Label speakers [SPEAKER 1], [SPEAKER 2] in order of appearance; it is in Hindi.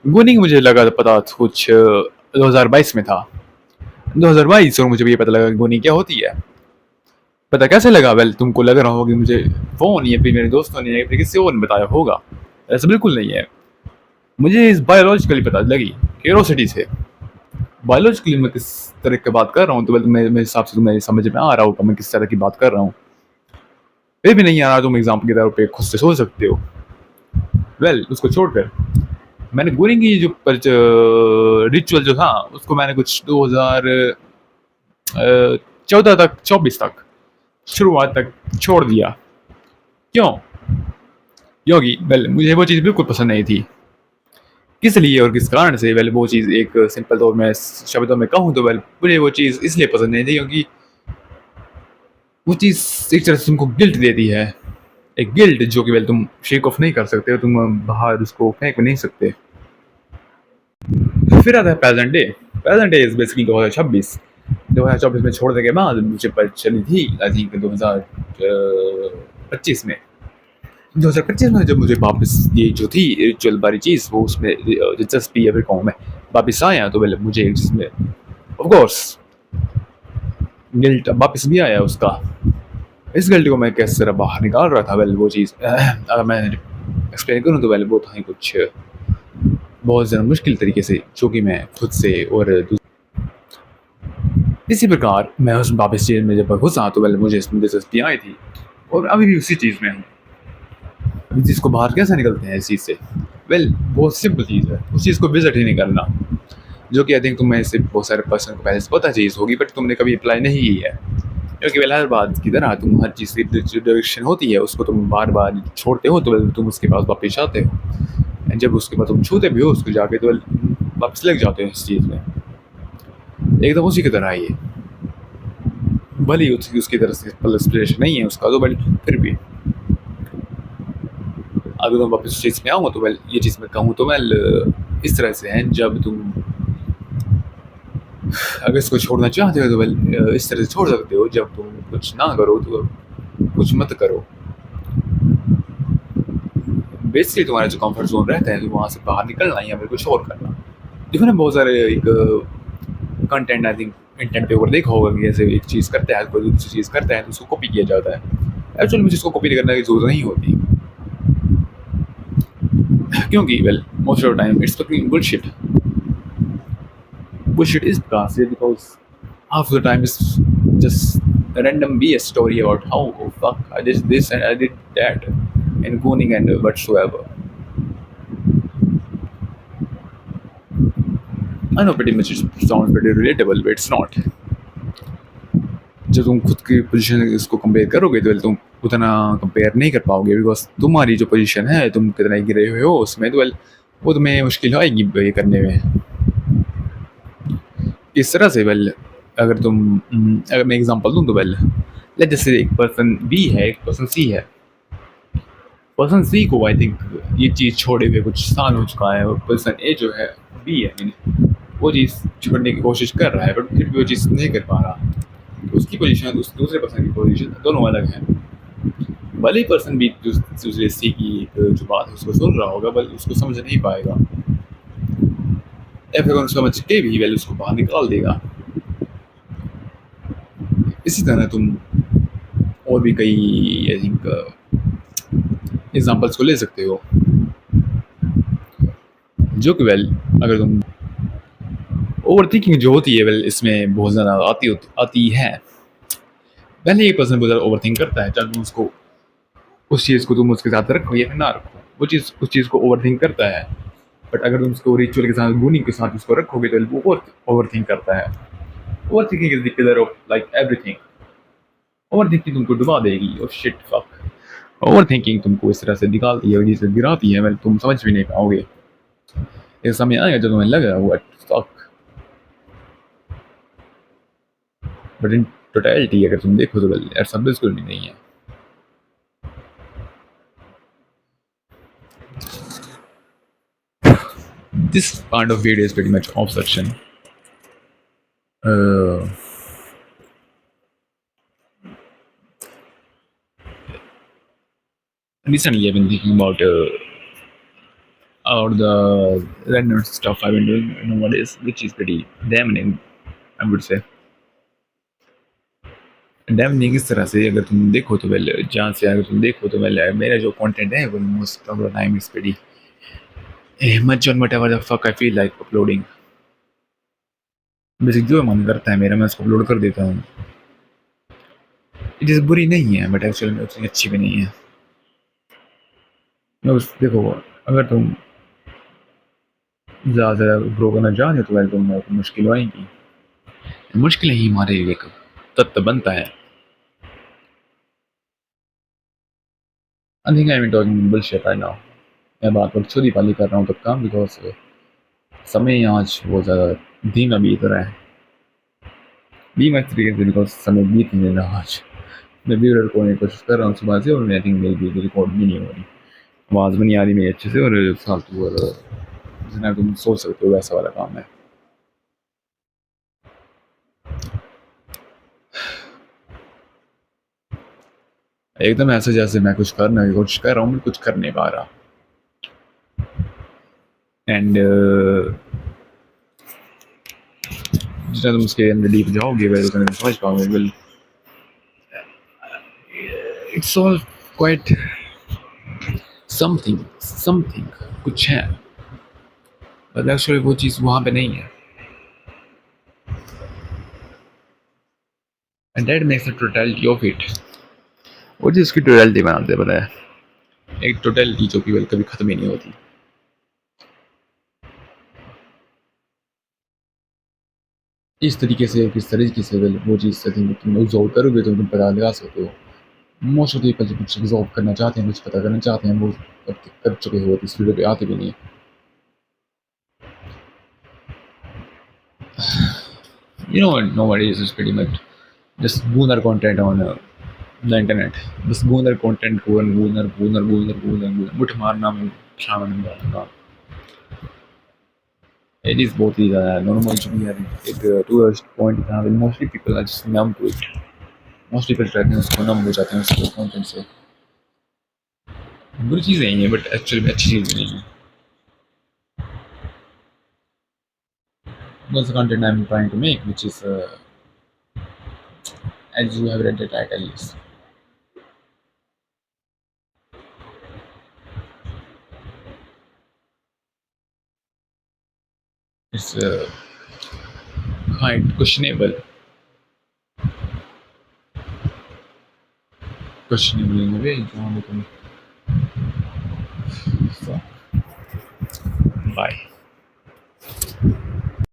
[SPEAKER 1] गुनिंग मुझे लगा था पता कुछ 2022 में था। 2022 और मुझे भी ये पता लगा कि गुनिंग क्या होती है। पता कैसे लगा? वेल तुमको लग रहा होगा कि मुझे फ़ोन या फिर मेरे दोस्तों ने या फिर किसी और ने बताया होगा। ऐसा बिल्कुल नहीं है। मुझे इस बायोलॉजिकली पता लगी, क्यूरोसिटी से। बायोलॉजिकली मैं किस तरह की बात कर रहा हूँ तो वेल मेरे मेरे हिसाब से तुम्हें समझ में आ रहा होगा मैं किस तरह की बात कर रहा हूँ। फिर भी नहीं आ रहा, तुम एग्जाम्पल के तौर पे खुद से सोच सकते हो। वेल उसको छोड़कर मैंने गुनिंग की जो रिचुअल जो था उसको मैंने कुछ 2014 तक 24 तक शुरुआत तक छोड़ दिया। क्यों? क्योंकि वेल मुझे वो चीज़ बिल्कुल पसंद नहीं थी। किस लिए और किस कारण से? वेल वो चीज़ एक सिंपल तौर में शब्दों में कहूँ तो वेल मुझे वो चीज़ इसलिए पसंद नहीं थी क्योंकि वो चीज़ एक तरह से तुमको गिल्ट देती है। एक गिल्ट जो कि वेल तुम शेक ऑफ नहीं कर सकते हो, तुम बाहर उसको फेंक नहीं सकते। फिर आता है present day. Present day is basically 2026। 2024 में छोड़ने के बाद मुझे पर चली थी आई थिंक 2025 में। 2025 में जब मुझे वापस ये जो थी रिचुअल वाली चीज़ वो उसमें दिलचस्पी या फिर कहूँ मैं वापस आया तो वेल मुझे जिसमें ऑफ कोर्स गिल्ट वापस भी आया उसका। इस गिल्ट को मैं किस तरह बाहर निकाल रहा था? वेल वो चीज़ अगर मैं एक्सप्लेन करूँ तो वेल वो था ही कुछ बहुत ज़्यादा मुश्किल तरीके से जो कि मैं खुद से और इसी प्रकार मैं उस वापस चीज़ में जब घुसा तो वेल मुझे इसमें दिलचस्पी आई थी और अभी भी उसी चीज़ में हूँ। इस चीज़ को बाहर कैसे निकलते हैं इस चीज़ से? वेल बहुत सिंपल चीज़ है, उस चीज़ को विजिट ही नहीं करना, जो कि आई थिंक तुम्हें से बहुत सारे पर्सन को पहले से पता चीज़ होगी बट तुमने कभी अप्लाई नहीं की है। क्योंकि वेल हर बात की तरह तुम हर चीज़ की जो डायरेक्शन होती है उसको तुम बार बार छोड़ते हो तो वेल तुम उसके पास वापस आते हो। जब उसके बाद तुम छूते भी हो उसको जाके तो वेल वापस लग जाते हो इस चीज़ में। एकदम उसी की तरह है ये। भले ही उसकी तरह से इंस्पिरेशन नहीं है उसका तो बट फिर भी अगर मैं वापस उस चीज़ में आऊँगा तो वेल ये चीज़ मैं कहूँ तो वेल इस तरह से है जब तुम अगर इसको छोड़ना चाहते हो तो वेल इस तरह से छोड़ सकते हो। जब तुम कुछ ना करो तो कुछ मत करो। बेसिकली तुम्हारा जो कंफर्ट जोन रहता है तो वहाँ से बाहर निकलना या फिर कुछ और करना। देखो ना बहुत सारे एक कंटेंट आई थिंक इंटरनेट पे ऊपर देखा होगा कि जैसे एक चीज़ करता है कोई दूसरी चीज़ करता है तो उसको कॉपी किया जाता है। एक्चुअली मुझे इसको कॉपी करने की ज़रूरत नहीं होती क्योंकि well most of the time it's fucking bullshit. Bullshit is because half the time it's just a random BS story about how oh fuck I did this and I did that and gooning and whatsoever. I know pretty much it sounds pretty relatable but it's not. जब तुम खुद की पोजीशन इसको कंपेयर करोगे तो तुम उतना कंपेयर नहीं कर पाओगे बिकॉज तुम्हारी जो पोजीशन है तुम कितना गिरे हुए हो उसमें तो वेल वो तुम्हें मुश्किल आएगी ये करने में। इस तरह से वेल अगर मैं एग्जांपल दूं तो वेल लेट्स जैसे एक पर्सन बी है एक पर्सन सी है। पर्सन सी को आई थिंक ये चीज़ छोड़े हुए कुछ साल हो चुका है और पर्सन ए जो है बी है वो चीज़ छोड़ने की कोशिश कर रहा है बट फिर भी वो चीज़ नहीं कर पा रहा। तो उसकी पोजीशन उस दूसरे पर्सन की पोजीशन दोनों अलग हैं। भले ही पर्सन भी दूसरे सी की जो बात है उसको सुन रहा होगा बल उसको समझ नहीं पाएगा या फिर अगर समझ के भी वेल उसको बाहर निकाल देगा। इसी तरह तुम और भी कई आई थिंक एग्जांपल्स को ले सकते हो जो कि वेल अगर तुम ओवर थिंकिंग जो होती है वेल इसमें बहुत ज़्यादा आती है। पहले एक पर्सन बहुत ज़्यादा ओवर थिंक करता है चाहे तुम उसको उस चीज़ को तुम उसके साथ रखो या फिर ना रखो वो चीज़ उस चीज़ को ओवर थिंक करता है। बट अगर तुम उसको रिचुअल के साथ गुनी के साथ उसको रखोगे तो वो ओवर थिंक करता है। Over thinking is the killer of like everything. Over thinking तुमको डुबा देगी और शिट फक। ओवर थिंकिंग तुमको इस तरह से निकालती है और जिसे गिराती है वेल तुम समझ भी नहीं पाओगे। एक समय आएगा जब तुम्हें लगेगा what fuck but in totality अगर तुम देखो तो वेल ऐसा बिल्कुल भी नहीं है। This kind of video is pretty much obsession. Recently, I've been thinking about or the random stuff I've been doing nowadays, which is pretty damning, I would say. डैमनिंग इस तरह से अगर तुम देखो तो वेल जहाँ से अगर तुम देखो तो वेल मेरा जो कंटेंट है वो most of the time is pretty much on whatever the fuck I feel like uploading. Basic जो मन करता है मेरा मैं उसको अपलोड कर देता हूँ. इट इज़ बुरी नहीं है बट एक्चुअली में उतनी अच्छी भी नहीं है. बस देखो अगर तुम ज़्यादा से ज़्यादा ग्रो करना चाहते हो तो वेल तुम मुश्किल आएंगी. मुश्किल ही हमारे एक तत्व बनता है. I think I am talking bullshit right now. मैं बात बकचोदी वाली कर रहा हूँ तब काम बिकॉज समय आज बहुत ज़्यादा धीमा बीत रहा है. बीमा इस तरीके से बिकॉज समय बीत नहीं रहा आज. मैं भी रिकॉर्ड की कोशिश कर रहा हूँ सुबह से और मैं थिंक मेरी भी रिकॉर्ड भी नहीं हो रही. आवाज़ भी नहीं आ रही मेरी अच्छे से और फालतू और जितना तुम सोच सकते हो वैसा वाला काम है. एकदम ऐसे जैसे मैं कुछ करने की कोशिश कर रहा हूँ मैं कुछ कर नहीं पा रहा. एंड जितना तुम उसके अंदर डीप जाओगे वैसे उतना समझ पाओगे. Well it's all quite something कुछ है बट एक्चुअली वो चीज़ वहाँ पे नहीं है. And that makes the totality of it. वो चीज़ की टोटलिटी बनाते हैं पता है. एक टोटलिटी जो कि कभी ख़त्म ही नहीं होती. इस तरीके से किस तरीके से वो चीज़ तुम ऑब्जर्व करोगे तो तुम पता लगा सकते हो. मोस्ट ऑफ पीपल जो कुछ ऑब्जर्व करना चाहते हैं कुछ पता करना चाहते हैं वो कर चुके हो इस वीडियो पे आते भी नहीं. You know what nowadays is pretty much just boomer content on the internet. बस boomer content को boomer मुठ मारना में शामिल डालना. It is बहुत ही ज़्यादा नॉर्मल चुकी है एक टूरिस्ट पॉइंट जहाँ पे mostly people are just numb to it. Mostly people रहते हैं उसको numb हो जाते हैं उसको कंटेंट से. बुरी चीज़ नहीं है बट एक्चुअली में अच्छी चीज़ नहीं है. That's the content I'm trying to make, which is as you have read the title is it's quite questionable in a way. So, bye.